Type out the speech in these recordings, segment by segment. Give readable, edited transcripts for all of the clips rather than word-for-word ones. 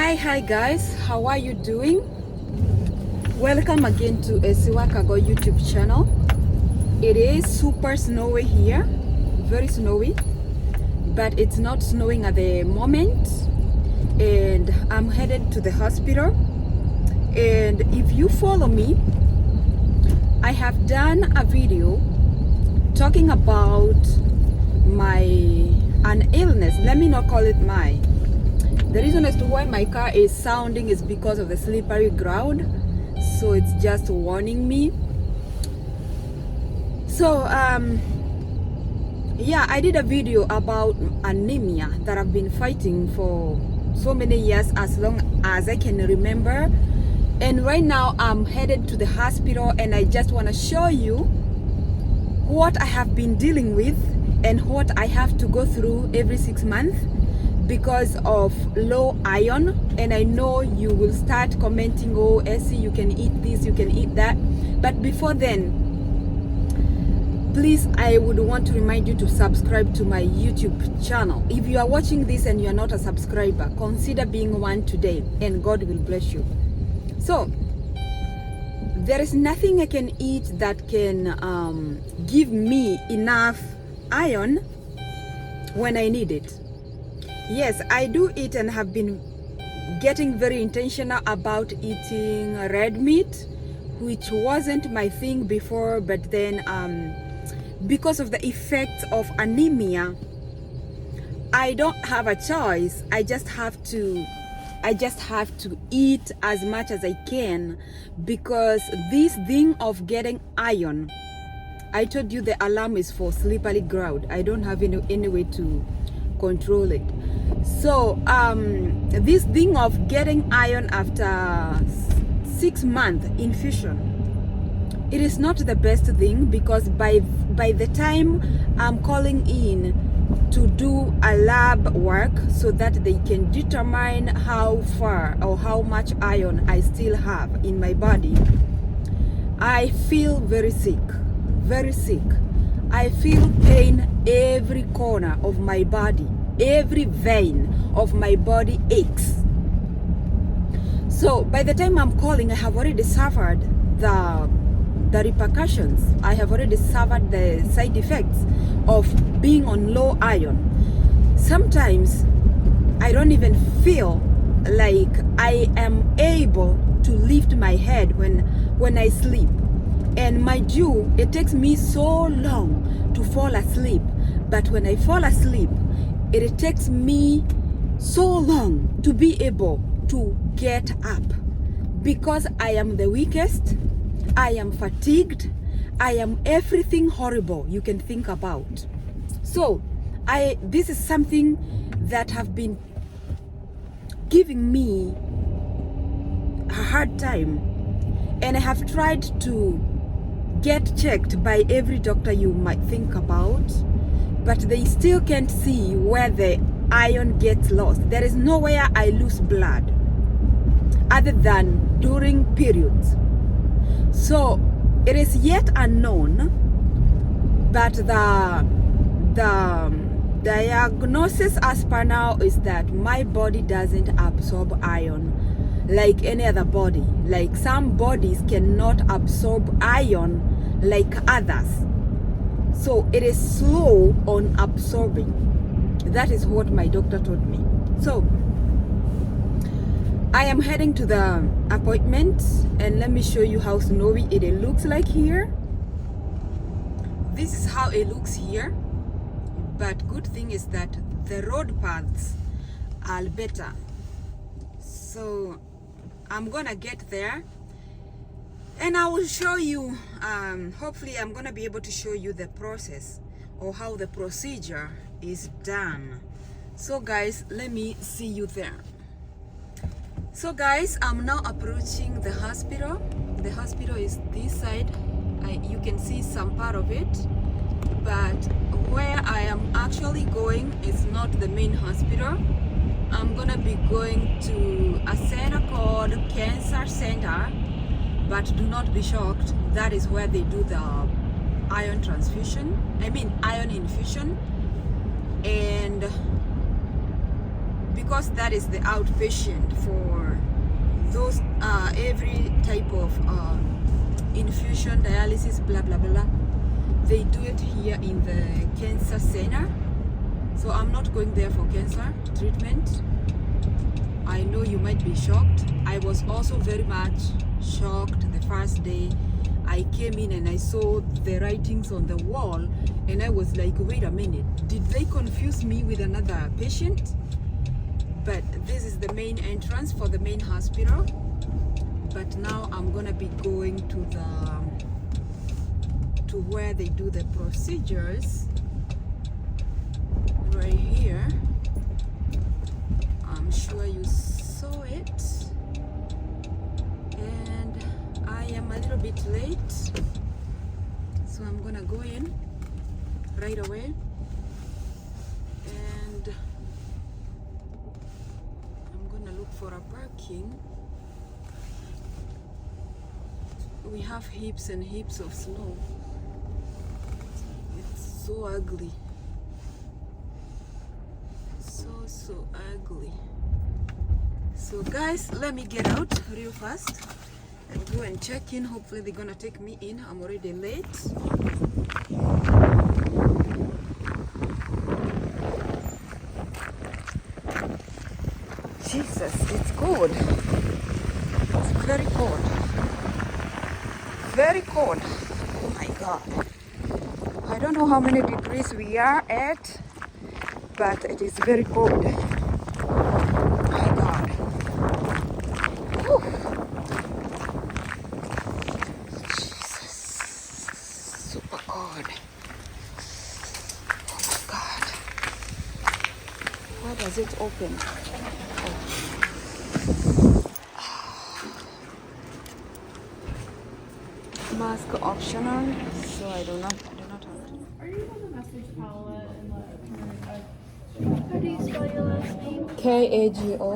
Hi guys, how are you doing? Welcome again to Esiwakago YouTube channel. It is super snowy here, very snowy, but it's not snowing at the moment, and I'm headed to the hospital. And if you follow me, I have done a video talking about an illness. Let me not call it the reason as to why my car is sounding is because of the slippery ground, so it's just warning me. So yeah, I did a video about anemia that I've been fighting for so many years, as long as I can remember. And right now I'm headed to the hospital, and I just want to show you what I have been dealing with and what I have to go through every 6 months because of low iron. And I know you will start commenting, oh Essie, you can eat this, you can eat that. But before then, please, I would want to remind you to subscribe to my YouTube channel. If you are watching this and you are not a subscriber, consider being one today, and God will bless you. So there is nothing I can eat that can give me enough iron when I need it. Yes, I do eat and have been getting very intentional about eating red meat, which wasn't my thing before, but then because of the effects of anemia, I don't have a choice. I just have to eat as much as I can, because this thing of getting iron, I told you the alarm is for slippery ground. I don't have any way to control it. So this thing of getting iron after 6 months infusion, it is not the best thing, because by the time I'm calling in to do a lab work so that they can determine how far or how much iron I still have in my body, I feel very sick, very sick. I feel pain every corner of my body. Every vein of my body aches. So by the time I'm calling, I have already suffered the repercussions. I have already suffered the side effects of being on low iron. Sometimes I don't even feel like I am able to lift my head when I sleep. And mind you, it takes me so long to fall asleep. But when I fall asleep, it takes me so long to be able to get up, because I am the weakest, I am fatigued, I am everything horrible you can think about. So this is something that have been giving me a hard time, and I have tried to get checked by every doctor you might think about, but they still can't see where the iron gets lost. There is nowhere I lose blood other than during periods. So it is yet unknown, but the diagnosis as per now is that my body doesn't absorb iron like any other body. Like some bodies cannot absorb iron like others. So it is slow on absorbing. That is what my doctor told me. So I am heading to the appointment, and let me show you how snowy it looks like here. This is how it looks here. But good thing is that the road paths are better. So I'm gonna get there, and I will show you, hopefully I'm gonna be able to show you the process or how the procedure is done. So guys, let me see you there. So guys, I'm now approaching the hospital. The hospital is this side. You can see some part of it, but where I am actually going is not the main hospital. I'm gonna be going to a center called Cancer Center, but do not be shocked, that is where they do the iron infusion. And because that is the outpatient for those every type of infusion, dialysis, blah blah blah. They do it here in the cancer center. So I'm not going there for cancer treatment. I know you might be shocked. I was also very much shocked the first day I came in and I saw the writings on the wall, and I was like, wait a minute, did they confuse me with another patient? But this is the main entrance for the main hospital. But now I'm gonna be going to where they do the procedures right here. I'm sure you saw it, and I am a little bit late, so I'm gonna go in right away, and I'm gonna look for a parking. We have heaps and heaps of snow. It's so ugly, so ugly. So guys, let me get out real fast and go and check in. Hopefully they're gonna take me in. I'm already late. Jesus, it's cold. It's very cold. Very cold. Oh my God. I don't know how many degrees we are at, but it is very cold. My God. Whew. Jesus. Super cold. Oh my God. Why does it open? Mask optional, so I do not have. Are you on the message palette and how do you spell your last name? KAGO.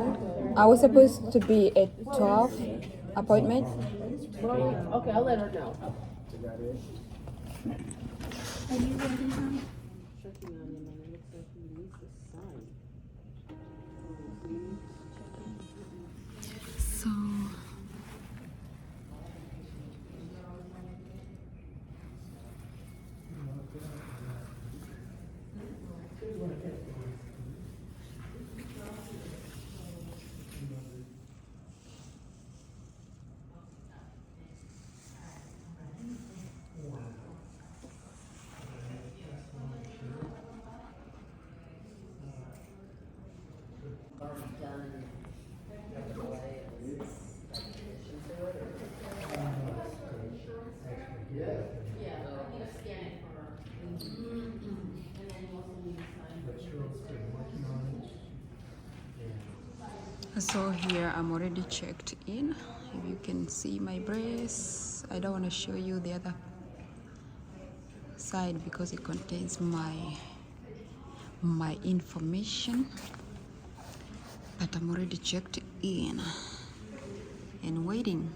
I was supposed to be at 12 appointment. Okay, I'll let her know. Are you ready, hon? Checking on him and it looks like he needs to sign. So So here I'm already checked in. If you can see my brace, I don't want to show you the other side because it contains my information, but I'm already checked in and waiting.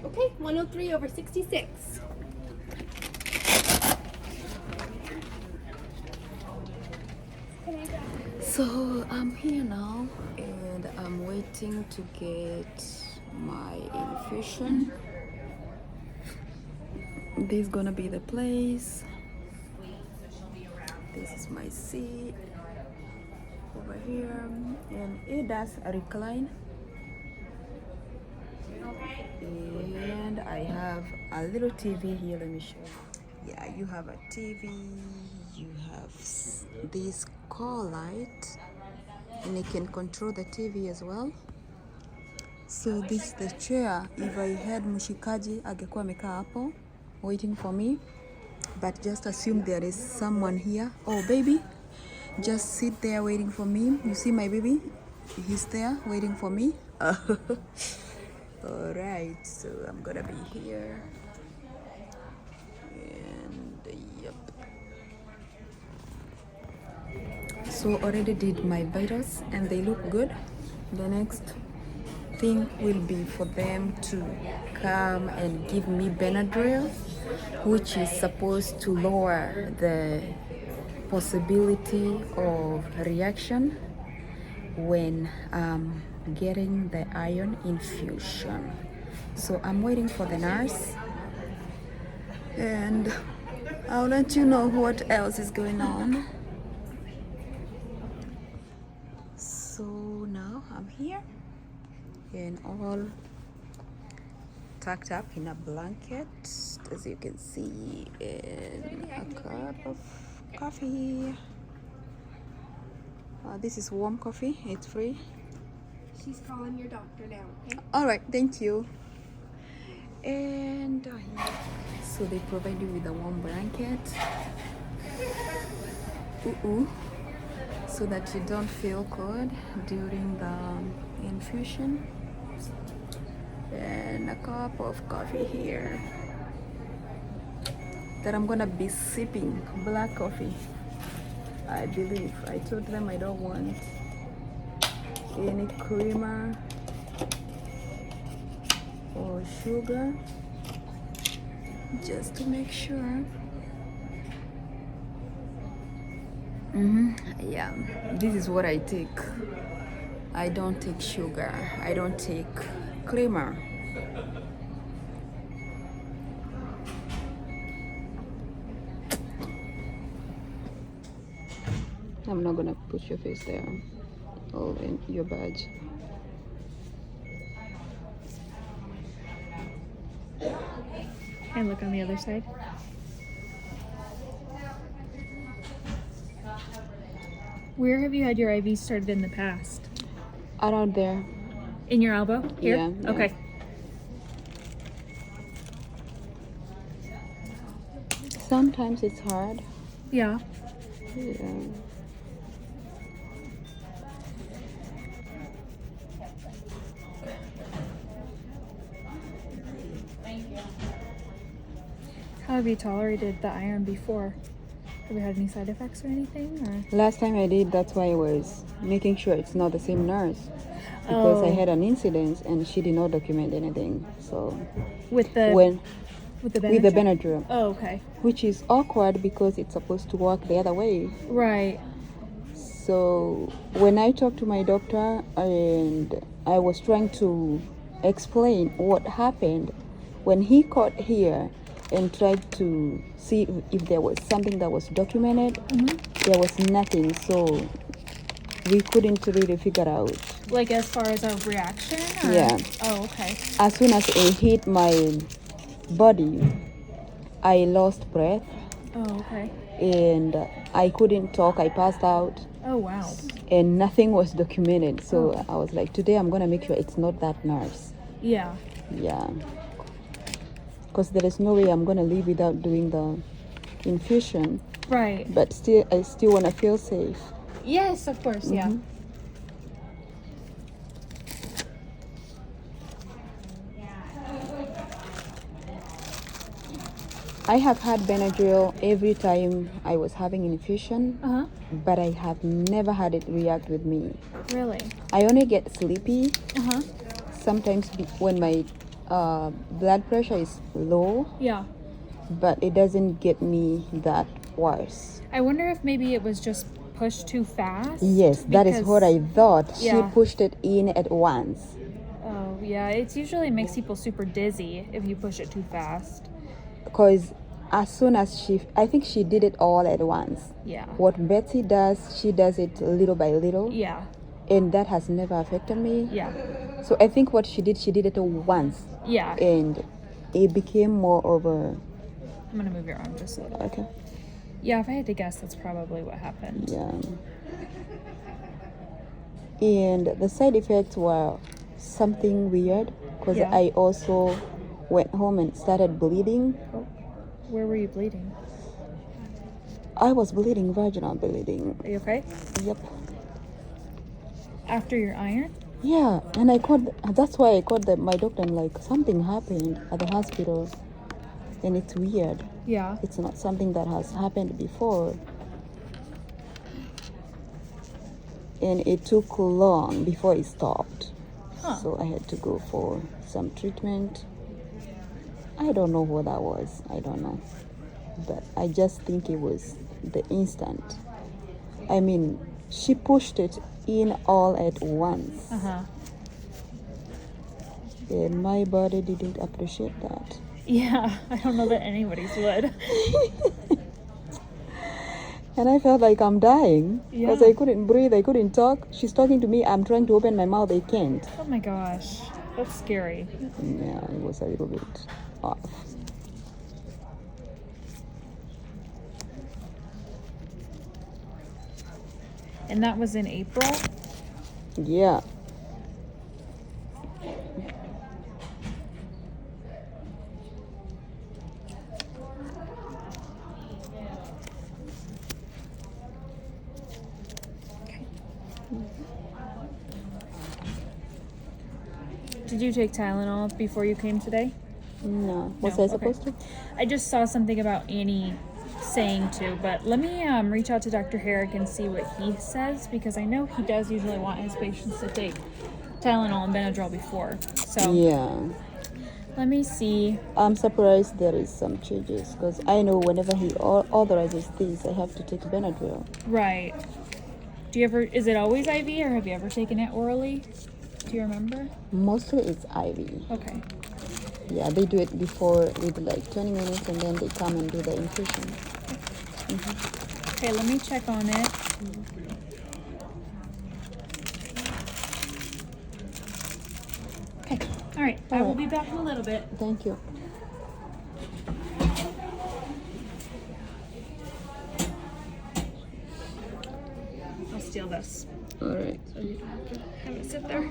Okay, 103/66. So I'm here now and I'm waiting to get my infusion. This is gonna be the place. This is my seat over here, and it does recline. And I have a little TV here. Let me show you. Yeah, you have a TV. You have this call light, and you can control the TV as well. So this is the chair. If I had mshikaji angekuwa amekaa hapo waiting for me, but just assume there is someone here. Oh baby, just sit there waiting for me. You see my baby? He's there waiting for me. All right, so I'm gonna be here, and yep. So already did my vitals and they look good. The next thing will be for them to come and give me Benadryl, which is supposed to lower the possibility of reaction when getting the iron infusion. So I'm waiting for the nurse and I'll let you know what else is going on. So now I'm here and all tucked up in a blanket, as you can see, and a cup of coffee. This is warm coffee, it's free. She's calling your doctor now, okay? All right, thank you. And so they provide you with a warm blanket, so that you don't feel cold during the infusion. And a cup of coffee here that I'm gonna be sipping, black coffee. I believe I told them I don't want any creamer or sugar, just to make sure. Yeah, this is what I take. I don't take sugar, I don't take creamer. I'm not gonna put your face there. Oh, and your badge. And look on the other side. Where have you had your IV started in the past? Around there. In your elbow? Here? Yeah. Okay. Sometimes it's hard. Yeah. Yeah. How have you tolerated the iron before? Have you had any side effects or anything? Or? Last time I did, that's why I was making sure it's not the same nurse. Because I had an incident and she did not document anything. So With the when with the with the Benadryl? Benadryl, Oh, okay. which is awkward because it's supposed to work the other way. Right. So when I talked to my doctor and I was trying to explain what happened, when he caught here and tried to see if there was something that was documented, there was nothing. So we couldn't really figure out. Like as far as a reaction? Or? Yeah. Oh, okay. As soon as it hit my body, I lost breath Oh, okay. and I couldn't talk. I passed out. Oh, wow. And nothing was documented. So I was like, today I'm gonna make sure it's not that nurse. Yeah. Yeah, because there is no way I'm gonna leave without doing the infusion. Right. But still, I still wanna feel safe. Yes, of course. Yeah. I have had Benadryl every time I was having infusion, but I have never had it react with me. Really? I only get sleepy Uh-huh. sometimes when my blood pressure is low, Yeah. but it doesn't get me that worse. I wonder if maybe it was just pushed too fast. Yes, that is what I thought. Yeah. She pushed it in at once. Oh, yeah. It usually makes people super dizzy if you push it too fast. Because as soon as I think she did it all at once. Yeah. What Betsy does, she does it little by little. Yeah. And that has never affected me. Yeah. So I think what she did it once. Yeah. And it became more of a... I'm going to move your arm just a little. Okay. Yeah, if I had to guess, that's probably what happened. Yeah. And the side effects were something weird because Yeah. I also went home and started bleeding. Oh, where were you bleeding? I was bleeding, vaginal bleeding. Are you okay? Yep. After your iron? Yeah, and that's why I called my doctor and like something happened at the hospital and it's weird. Yeah. It's not something that has happened before. and it took long before it stopped. Huh. So I had to go for some treatment. I don't know what that was. I don't know. But I just think it was the instant. I mean, she pushed it in all at once. Uh-huh. And my body didn't appreciate that. Yeah, I don't know that anybody's would. And I felt like I'm dying because Yeah. I couldn't breathe, I couldn't talk. She's talking to me, I'm trying to open my mouth, I can't. Oh my gosh, that's scary. Yeah, it was a little bit off. And that was in April? Yeah. Did you take Tylenol before you came today? No. Was No, I okay. supposed to? I just saw something about Annie saying to, but let me reach out to Dr. Herrick and see what he says, because I know he does usually want his patients to take Tylenol and Benadryl before. So Yeah. let me see. I'm surprised there is some changes because I know whenever he authorizes these, I have to take Benadryl. Right. Do you ever, is it always IV or have you ever taken it orally? Do you remember? Mostly it's IV. Okay. Yeah, they do it before with like 20 minutes and then they come and do the infusion. Okay, let me check on it. Okay. All right. I will be back in a little bit. Thank you. I'll steal this All right. so you don't have to have it sit there.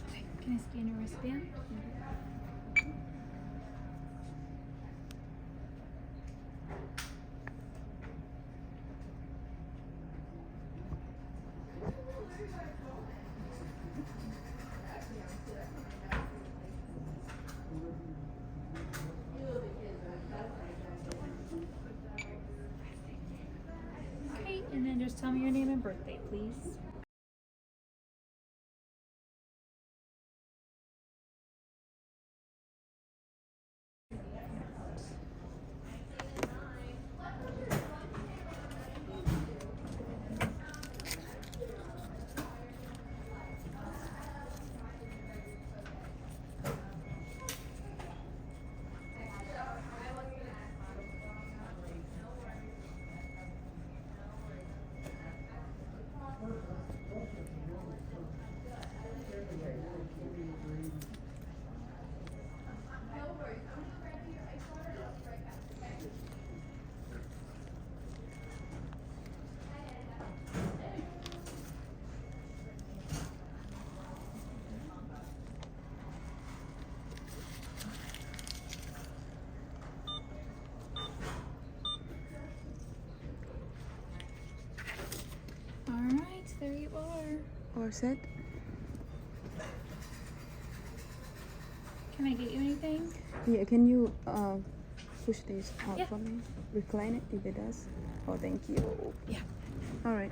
Okay. Can I scan your wristband? Okay, and then just tell me your name and birthday, please. All right, there you are. All set? Can I get you anything? Yeah, can you push this out Yeah. for me? Recline it if it does. Oh, thank you. Yeah. All right.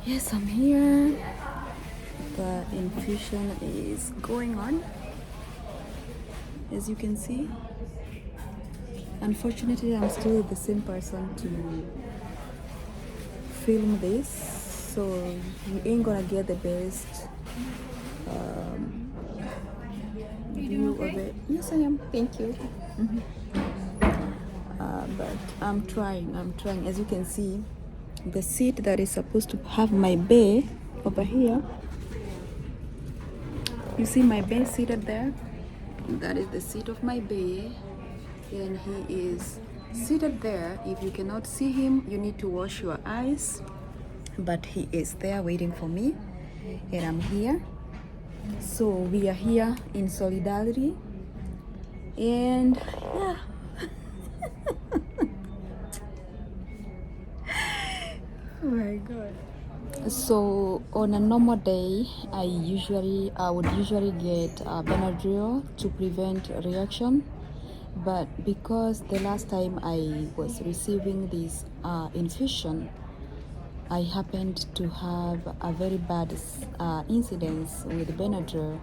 Yes, I'm here. The infusion is going on, as you can see. Unfortunately, I'm still the same person to film this, so you ain't gonna get the best view of it. Yes, I am. Thank you. But I'm trying. As you can see, the seat that is supposed to have my bay over here. You see my bay seated there? That is the seat of my bay, and he is seated there. If you cannot see him, you need to wash your eyes, but he is there waiting for me, and I'm here. So we are here in solidarity, and yeah. Oh my god. So on a normal day, I would usually get Benadryl to prevent reaction, but because the last time I was receiving this infusion, I happened to have a very bad incident with Benadryl,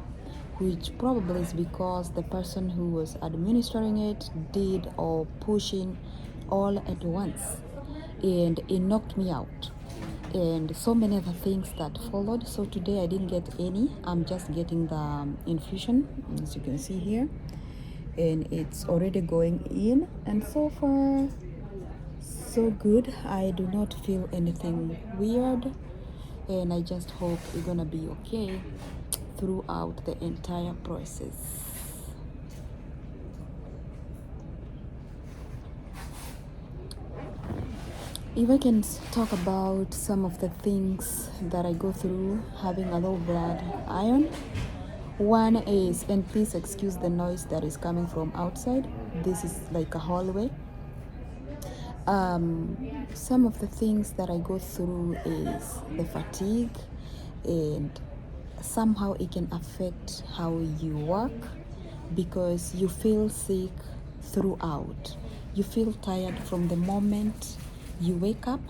which probably is because the person who was administering it did or pushing all at once, and it knocked me out, and so many other things that followed. So today I didn't get any. I'm just getting the infusion, as you can see here, and it's already going in, and so far so good. I do not feel anything weird, and I just hope it's gonna be okay throughout the entire process. If I can talk about some of the things that I go through having a low blood iron, one is, and please excuse the noise that is coming from outside, this is like a hallway. Some of the things that I go through is the fatigue, and somehow it can affect how you work because you feel sick throughout. You feel tired from the moment you wake up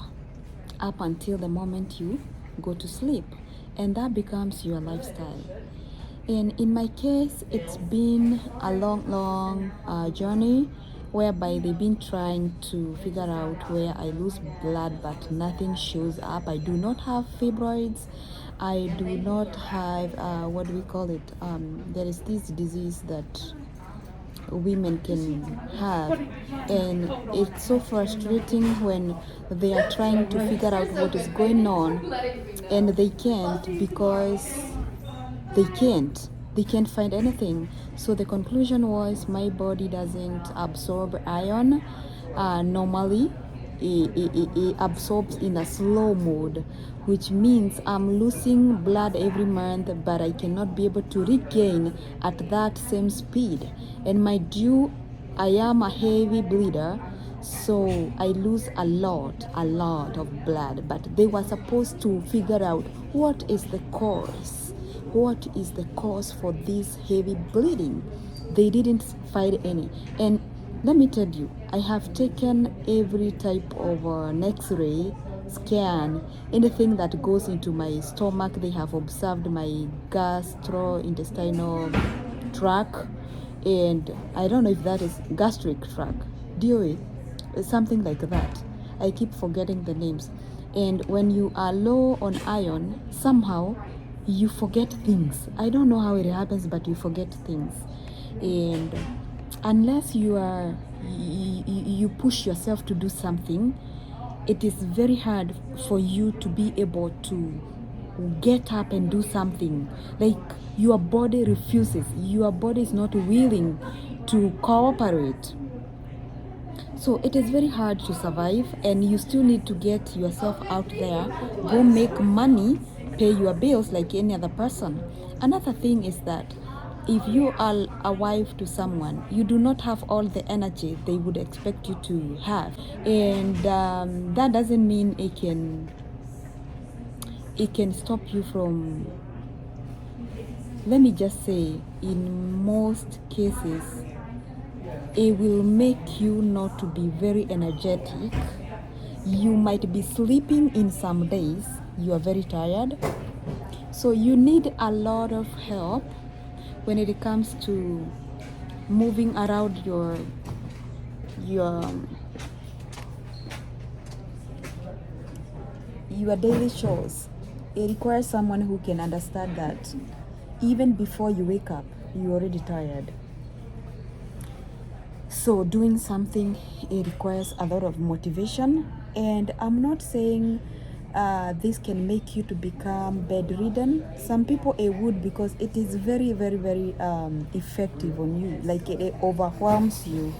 until the moment you go to sleep, and that becomes your lifestyle. And in my case, it's been a long journey whereby they've been trying to figure out where I lose blood, but nothing shows up. I do not have fibroids. I do not have what do we call it? There is this disease that women can have, and it's so frustrating when they are trying to figure out what is going on, and they can't because they can't find anything. So the conclusion was my body doesn't absorb iron normally. It absorbs in a slow mode, which means I'm losing blood every month, but I cannot be able to regain at that same speed. And mind you, I am a heavy bleeder, so I lose a lot of blood. But they were supposed to figure out what is the cause for this heavy bleeding. They didn't find any. And let me tell you, I have taken every type of X-ray scan, anything that goes into my stomach. They have observed my gastrointestinal tract, and I don't know if that is gastric tract, DOA, something like that. I keep forgetting the names. And when you are low on iron, somehow you forget things. I don't know how it happens, but you forget things. And unless you push yourself to do something, it is very hard for you to be able to get up and do something. Like, your body refuses, your body is not willing to cooperate. So it is very hard to survive, and you still need to get yourself out there, go make money, pay your bills like any other person. Another thing is that if you are a wife to someone, you do not have all the energy they would expect you to have, and that doesn't mean it can stop you from, let me just say, in most cases it will make you not to be very energetic. You might be sleeping in some days, you are very tired, so you need a lot of help when it comes to moving around your daily chores. It requires someone who can understand that even before you wake up, you're already tired. So doing something, it requires a lot of motivation, and I'm not saying this can make you to become bedridden. Some people it would, because it is very, very, very effective on you, like it overwhelms you.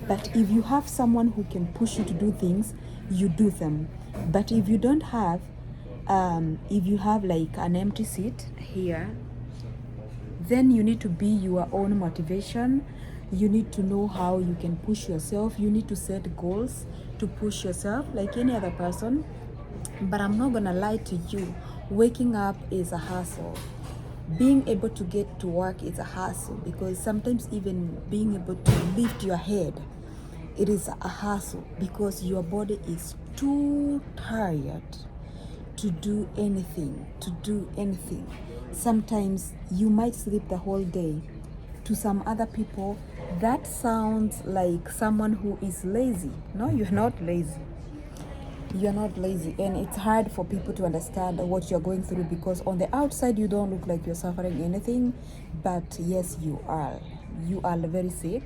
But if you have someone who can push you to do things, you do them. But if you don't have, if you have like an empty seat here, then you need to be your own motivation. You need to know how you can push yourself. You need to set goals to push yourself like any other person. But I'm not gonna lie to you, waking up is a hassle. Being able to get to work is a hassle, because sometimes even being able to lift your head, it is a hassle, because your body is too tired to do anything. Sometimes you might sleep the whole day. To some other people, that sounds like someone who is lazy. No, you're not lazy. You're not lazy, and it's hard for people to understand what you're going through, because on the outside you don't look like you're suffering anything, but yes, you are. You are very sick,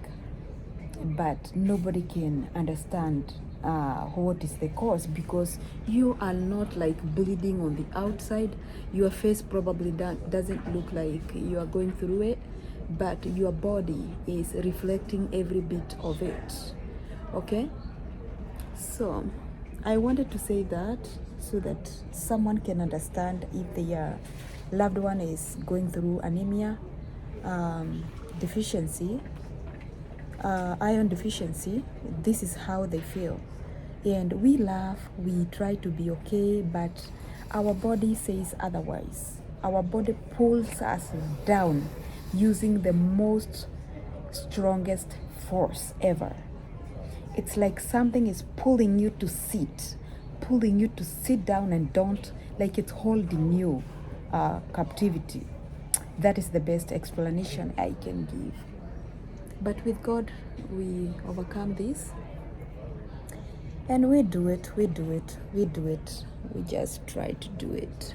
but nobody can understand what is the cause, because you are not like bleeding on the outside. Your face probably doesn't look like you are going through it, but your body is reflecting every bit of it. Okay, so I wanted to say that so that someone can understand if their loved one is going through anemia, deficiency, iron deficiency. This is how they feel. And we laugh, we try to be okay, but our body says otherwise. Our body pulls us down using the most strongest force ever. It's like something is pulling you to sit down, and don't, like it's holding you captivity. That is the best explanation I can give. But with God, we overcome this, and we do it. We just try to do it.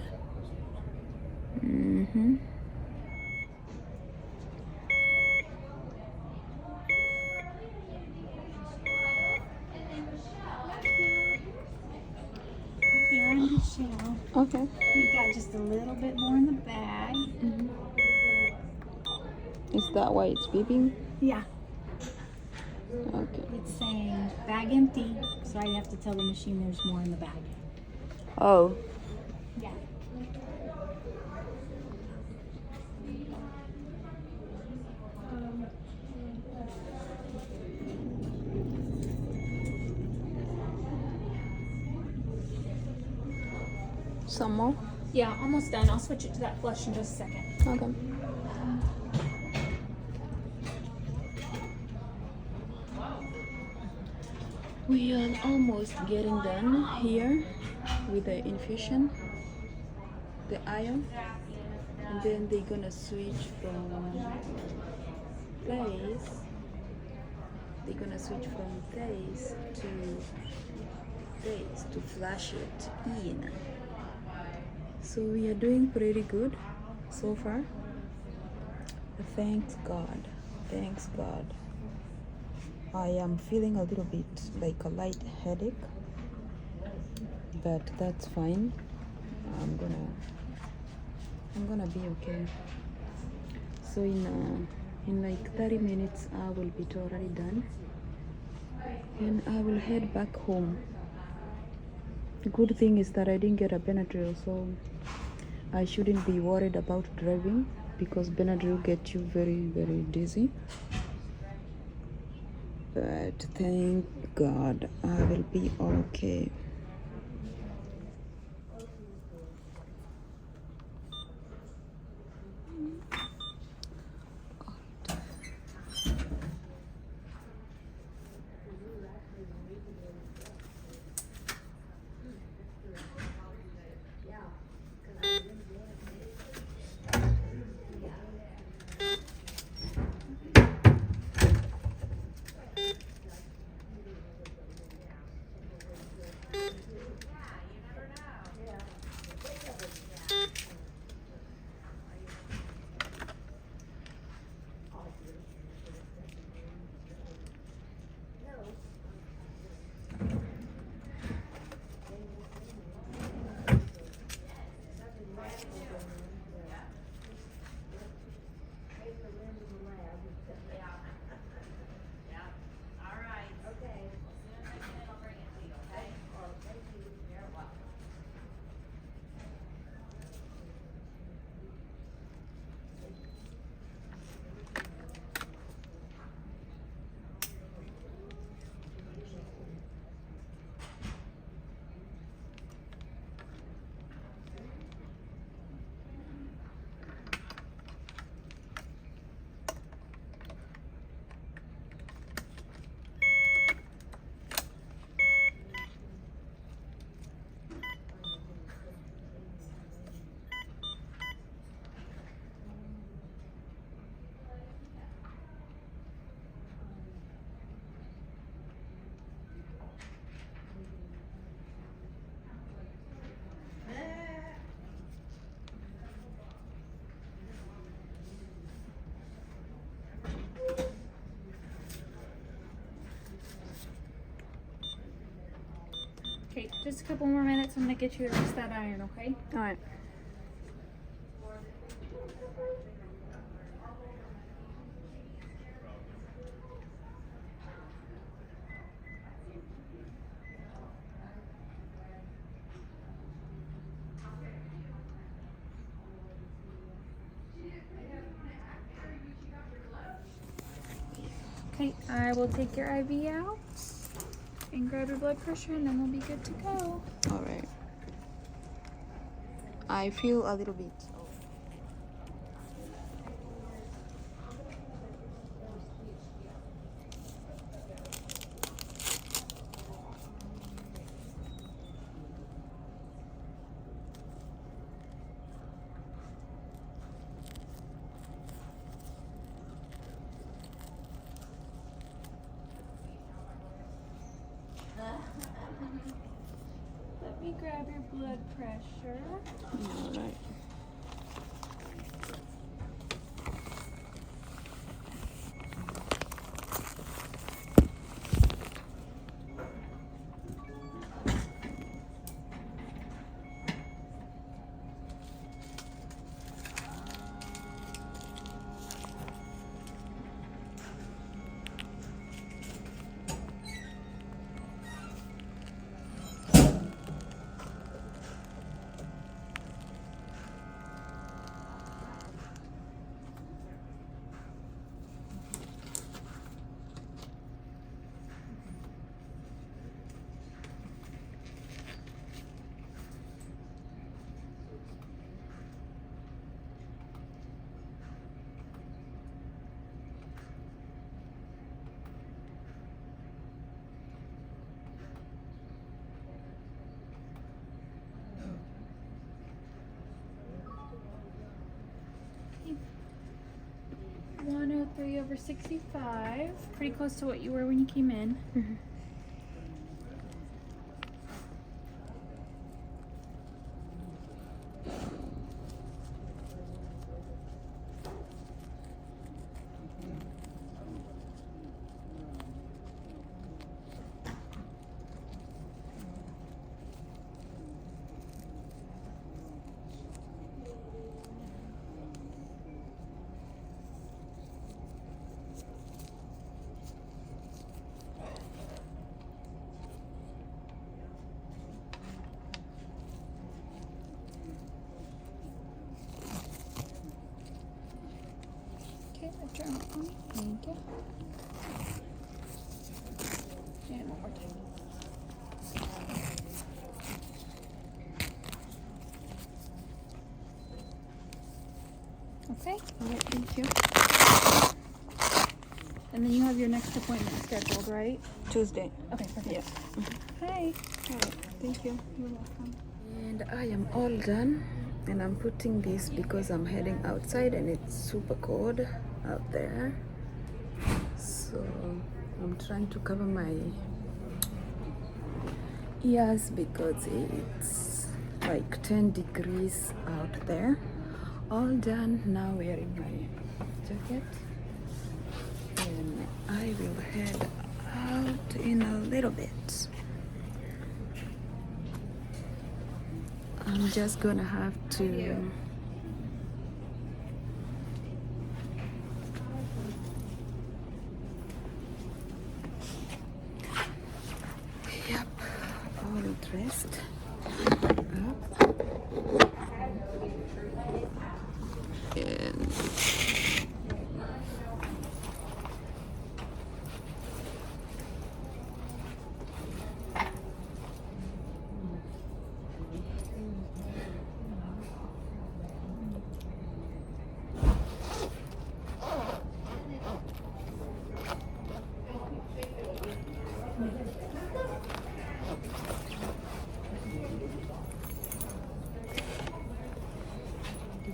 Here on the shelf. Okay. You got just a little bit more in the bag. Is that why it's beeping? Yeah. Okay. It's saying bag empty, so I have to tell the machine there's more in the bag. Oh. Yeah. Some more? Yeah, almost done. I'll switch it to that flush in just a second. Okay. We are almost getting done here with the infusion, the iron, and then they're gonna switch from place they're gonna switch from this to flush it in. So we are doing pretty good so far. Thanks God. Thanks God. I am feeling a little bit like a light headache, but that's fine. I'm gonna be okay. So in like 30 minutes I will be totally done, and I will head back home. The good thing is that I didn't get a Benadryl, so I shouldn't be worried about driving, because Benadryl gets you very, very dizzy. But thank God I will be okay. Okay, just a couple more minutes. I'm gonna get you the rest of that iron, okay? All right. Okay, I will take your IV out and grab your blood pressure, and then we'll be good to go. All right. I feel a little bit. Let me grab your blood pressure. All right. 3/65. Pretty close to what you were when you came in. Okay, turn it on. Thank you. And one more time. Okay. All right, thank you. And then you have your next appointment scheduled, right? Tuesday. Okay, perfect. Yeah. Hi. All right, thank you. You're welcome. And I am all done, and I'm putting this because I'm heading outside and it's super cold out there. So I'm trying to cover my ears because it's like 10 degrees out there. All done, now wearing my jacket, and I will head out in a little bit. I'm just gonna have to yep, all dressed up, and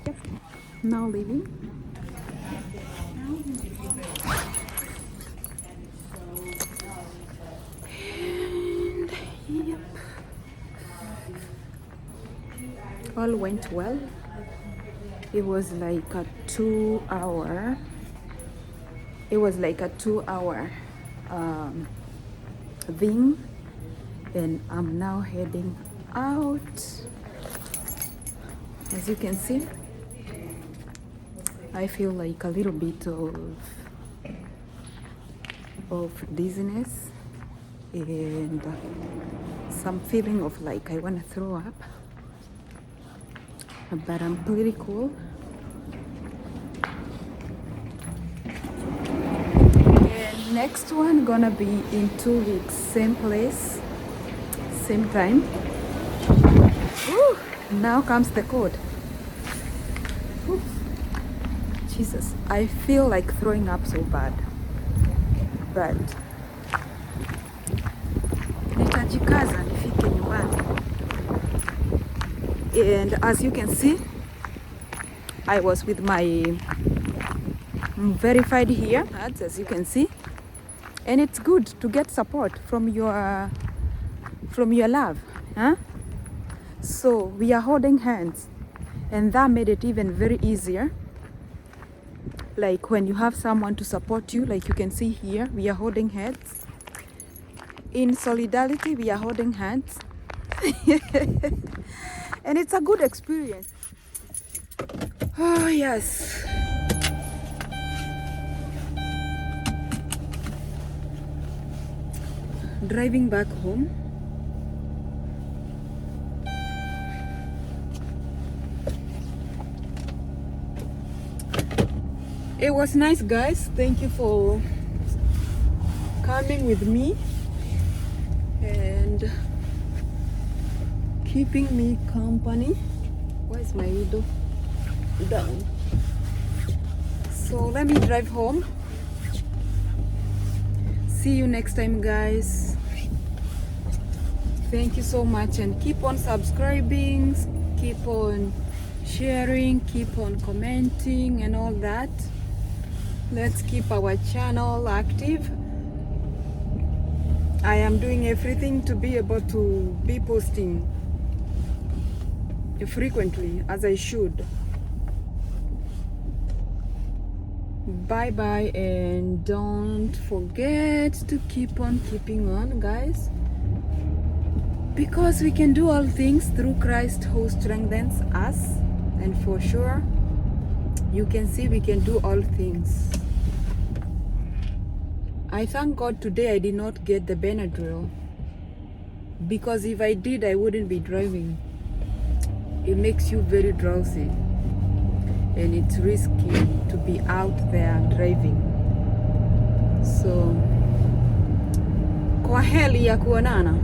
yep, now leaving. And yep, all went well. It was like a 2 hour. It was like a 2 hour thing, and I'm now heading out. As you can see, I feel like a little bit of dizziness and some feeling of like I want to throw up, but I'm pretty cool. And next one gonna be in 2 weeks, same place, same time. Woo! Now comes the code. Woo. Jesus, I feel like throwing up so bad, but nitajikaza nifike nyumbani. And as you can see, I was with my verified here ads, as you can see, and it's good to get support from your love, huh? So we are holding hands, and that made it even very easier. Like when you have someone to support you, like you can see here, we are holding hands. In solidarity, we are holding hands. And it's a good experience. Oh, yes. Driving back home. It was nice, guys. Thank you for coming with me and keeping me company. Why is my window down? So let me drive home. See you next time, guys. Thank you so much, and keep on subscribing, keep on sharing, keep on commenting and all that. Let's keep our channel active. I am doing everything to be able to be posting frequently as I should. Bye bye, and don't forget to keep on keeping on, guys, because we can do all things through Christ who strengthens us. And for sure you can see we can do all things. I thank God today I did not get the Benadryl, because if I did I wouldn't be driving. It makes you very drowsy and it's risky to be out there driving. So kwa heri ya kuonana.